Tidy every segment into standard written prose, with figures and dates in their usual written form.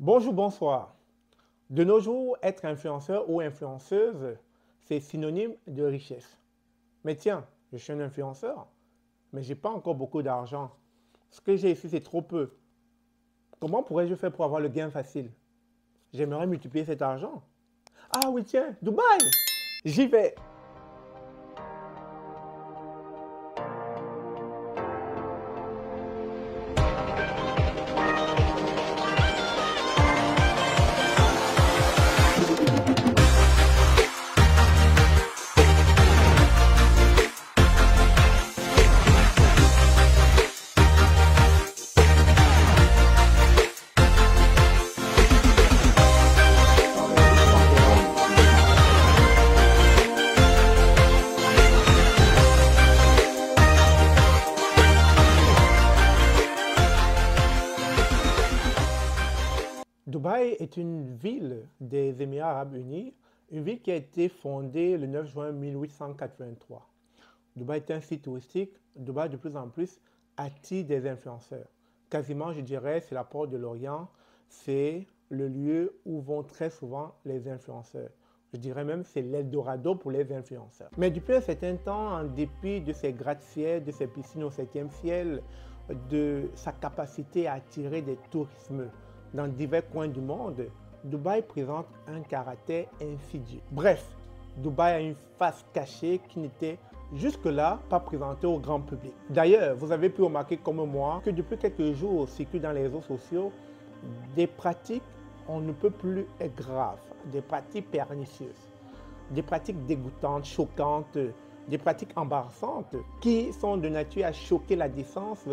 Bonjour, bonsoir. De nos jours, être influenceur ou influenceuse, c'est synonyme de richesse. Mais tiens, je suis un influenceur, mais je n'ai pas encore beaucoup d'argent. Ce que j'ai ici, c'est trop peu. Comment pourrais-je faire pour avoir le gain facile? J'aimerais multiplier cet argent. Ah oui, tiens, Dubaï! J'y vais! Dubaï est une ville des Émirats arabes unis, une ville qui a été fondée le 9 juin 1883. Dubaï est un site touristique. Dubaï, de plus en plus, attire des influenceurs. Quasiment, je dirais, c'est la porte de l'Orient. C'est le lieu où vont très souvent les influenceurs. Je dirais même c'est l'Eldorado pour les influenceurs. Mais depuis un certain temps, en dépit de ses gratte-ciels, de ses piscines au 7e ciel, de sa capacité à attirer des tourismes dans divers coins du monde, Dubaï présente un caractère insidieux. Bref, Dubaï a une face cachée qui n'était jusque-là pas présentée au grand public. D'ailleurs, vous avez pu remarquer comme moi que depuis quelques jours circulent dans les réseaux sociaux des pratiques on ne peut plus être graves, des pratiques pernicieuses, des pratiques dégoûtantes, choquantes, des pratiques embarrassantes qui sont de nature à choquer la décence,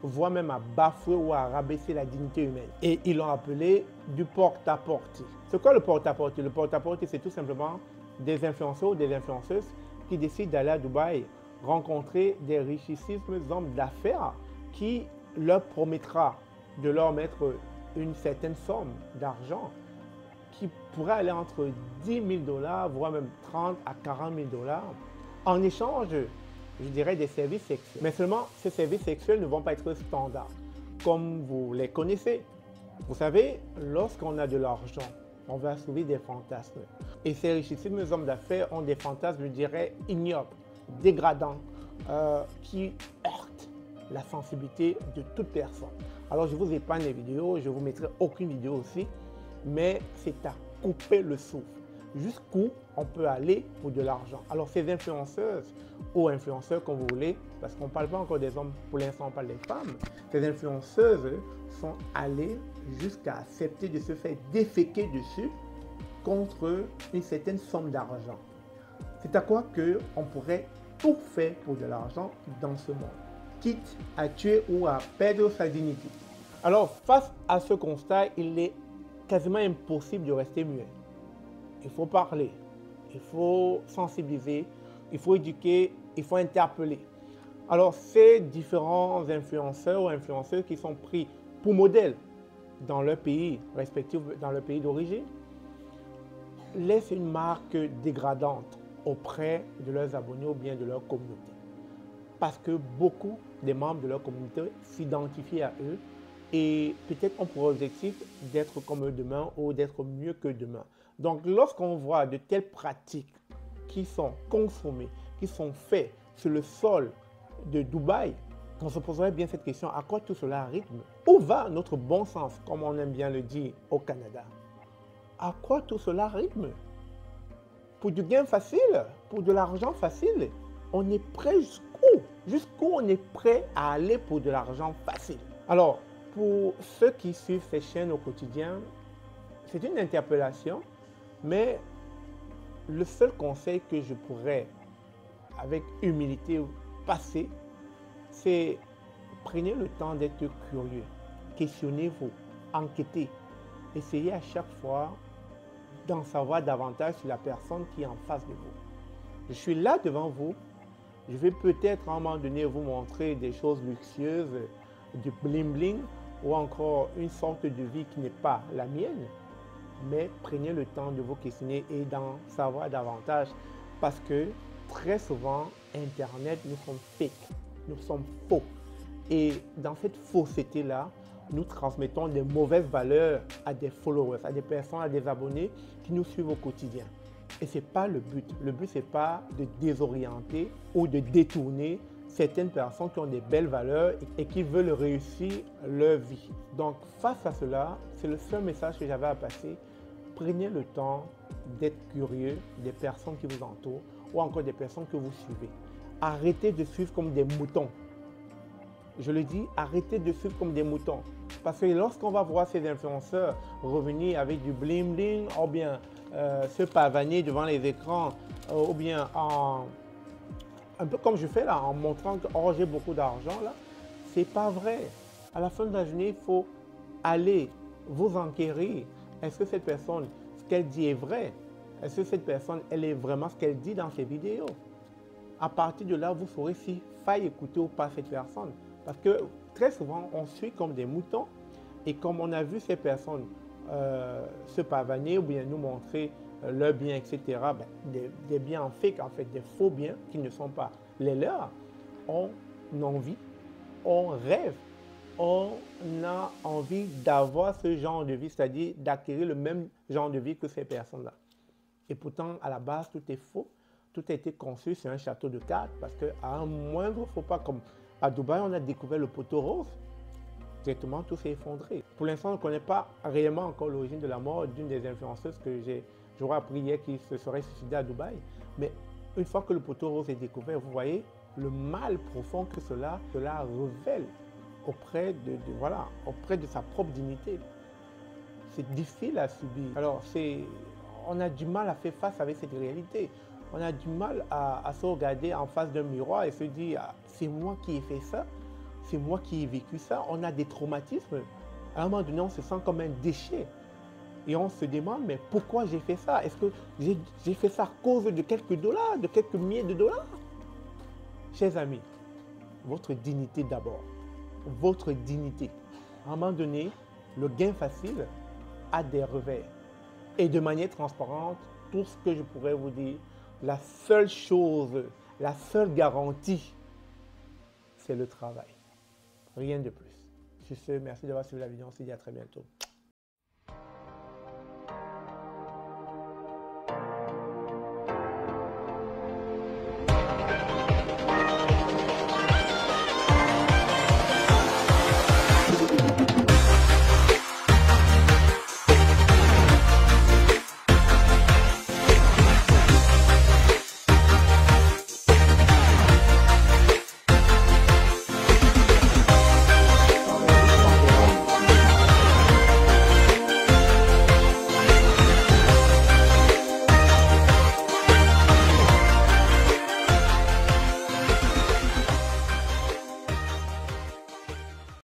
voire même à bafouer ou à rabaisser la dignité humaine. Et ils l'ont appelé du porte-à-porte. C'est quoi le porte-à-porte? Le porte-à-porte, c'est tout simplement des influenceurs ou des influenceuses qui décident d'aller à Dubaï rencontrer des richissimes hommes d'affaires qui leur promettra de leur mettre une certaine somme d'argent qui pourrait aller entre 10 000 $, voire même 30 à 40 000 $, en échange, je dirais, des services sexuels. Mais seulement, ces services sexuels ne vont pas être standards, comme vous les connaissez. Vous savez, lorsqu'on a de l'argent, on va assouvir des fantasmes. Et ces richissimes hommes d'affaires ont des fantasmes, je dirais, ignobles, dégradants, qui heurtent la sensibilité de toute personne. Alors, je vous épargne les vidéos, je ne vous mettrai aucune vidéo aussi, mais c'est à couper le souffle. Jusqu'où on peut aller pour de l'argent. Alors, ces influenceuses ou influenceurs, comme vous voulez, parce qu'on ne parle pas encore des hommes, pour l'instant, on parle des femmes, ces influenceuses sont allées jusqu'à accepter de se faire déféquer dessus contre une certaine somme d'argent. C'est à quoi qu'on pourrait tout faire pour de l'argent dans ce monde, quitte à tuer ou à perdre sa dignité. Alors, face à ce constat, il est quasiment impossible de rester muet. Il faut parler, il faut sensibiliser, il faut éduquer, il faut interpeller. Alors, ces différents influenceurs ou influenceuses qui sont pris pour modèle dans leur pays respectif, dans leur pays d'origine, laissent une marque dégradante auprès de leurs abonnés ou bien de leur communauté. Parce que beaucoup des membres de leur communauté s'identifient à eux et peut-être ont pour objectif d'être comme eux demain ou d'être mieux que demain. Donc, lorsqu'on voit de telles pratiques qui sont consommées, qui sont faites sur le sol de Dubaï, on se poserait bien cette question, à quoi tout cela rythme? Où va notre bon sens, comme on aime bien le dire au Canada? À quoi tout cela rythme? Pour du gain facile, pour de l'argent facile, on est prêt jusqu'où? Jusqu'où on est prêt à aller pour de l'argent facile? Alors, pour ceux qui suivent ces chaînes au quotidien, c'est une interpellation, mais le seul conseil que je pourrais, avec humilité, passer, c'est prenez le temps d'être curieux, questionnez-vous, enquêtez, essayez à chaque fois d'en savoir davantage sur la personne qui est en face de vous. Je suis là devant vous, je vais peut-être à un moment donné vous montrer des choses luxueuses, du bling-bling, ou encore une sorte de vie qui n'est pas la mienne, mais prenez le temps de vous questionner et d'en savoir davantage parce que très souvent, Internet, nous sommes fake, nous sommes faux. Et dans cette fausseté-là, nous transmettons des mauvaises valeurs à des followers, à des personnes, à des abonnés qui nous suivent au quotidien. Et ce n'est pas le but. Le but, ce n'est pas de désorienter ou de détourner certaines personnes qui ont des belles valeurs et qui veulent réussir leur vie. Donc, face à cela, c'est le seul message que j'avais à passer. Prenez le temps d'être curieux des personnes qui vous entourent ou encore des personnes que vous suivez. Arrêtez de suivre comme des moutons. Je le dis, arrêtez de suivre comme des moutons. Parce que lorsqu'on va voir ces influenceurs revenir avec du bling bling, ou bien se pavaner devant les écrans, ou bien un peu comme je fais là, en montrant que oh, j'ai beaucoup d'argent là, c'est pas vrai. À la fin de la journée, il faut aller vous enquérir. Est-ce que cette personne, ce qu'elle dit est vrai? Est-ce que cette personne, elle est vraiment ce qu'elle dit dans ses vidéos? À partir de là, vous saurez s'il faille écouter ou pas cette personne. Parce que très souvent, on suit comme des moutons et comme on a vu ces personnes se pavaner ou bien nous montrer leurs biens, etc., des biens en fake, en fait, des faux biens qui ne sont pas les leurs, on a envie, on rêve, on a envie d'avoir ce genre de vie, c'est-à-dire d'acquérir le même genre de vie que ces personnes-là. Et pourtant, à la base, tout est faux. Tout a été conçu sur un château de cartes parce qu'à un moindre faux pas, comme à Dubaï, on a découvert le poteau rose. Directement, tout s'est effondré. Pour l'instant, on ne connaît pas réellement encore l'origine de la mort d'une des influenceuses que j'aurais appris hier qui se serait suicidée à Dubaï. Mais une fois que le poteau rose est découvert, vous voyez le mal profond que cela révèle auprès de sa propre dignité. C'est difficile à subir. Alors, on a du mal à faire face avec cette réalité. On a du mal à se regarder en face d'un miroir et se dire ah, c'est moi qui ai fait ça, c'est moi qui ai vécu ça. On a des traumatismes. À un moment donné, on se sent comme un déchet. Et on se demande, mais pourquoi j'ai fait ça? Est-ce que j'ai fait ça à cause de quelques dollars, de quelques milliers de dollars? Chers amis, votre dignité d'abord. Votre dignité. À un moment donné, le gain facile a des revers. Et de manière transparente, tout ce que je pourrais vous dire, la seule chose, la seule garantie, c'est le travail. Rien de plus. Sur ce, merci d'avoir suivi la vidéo. On se dit à très bientôt.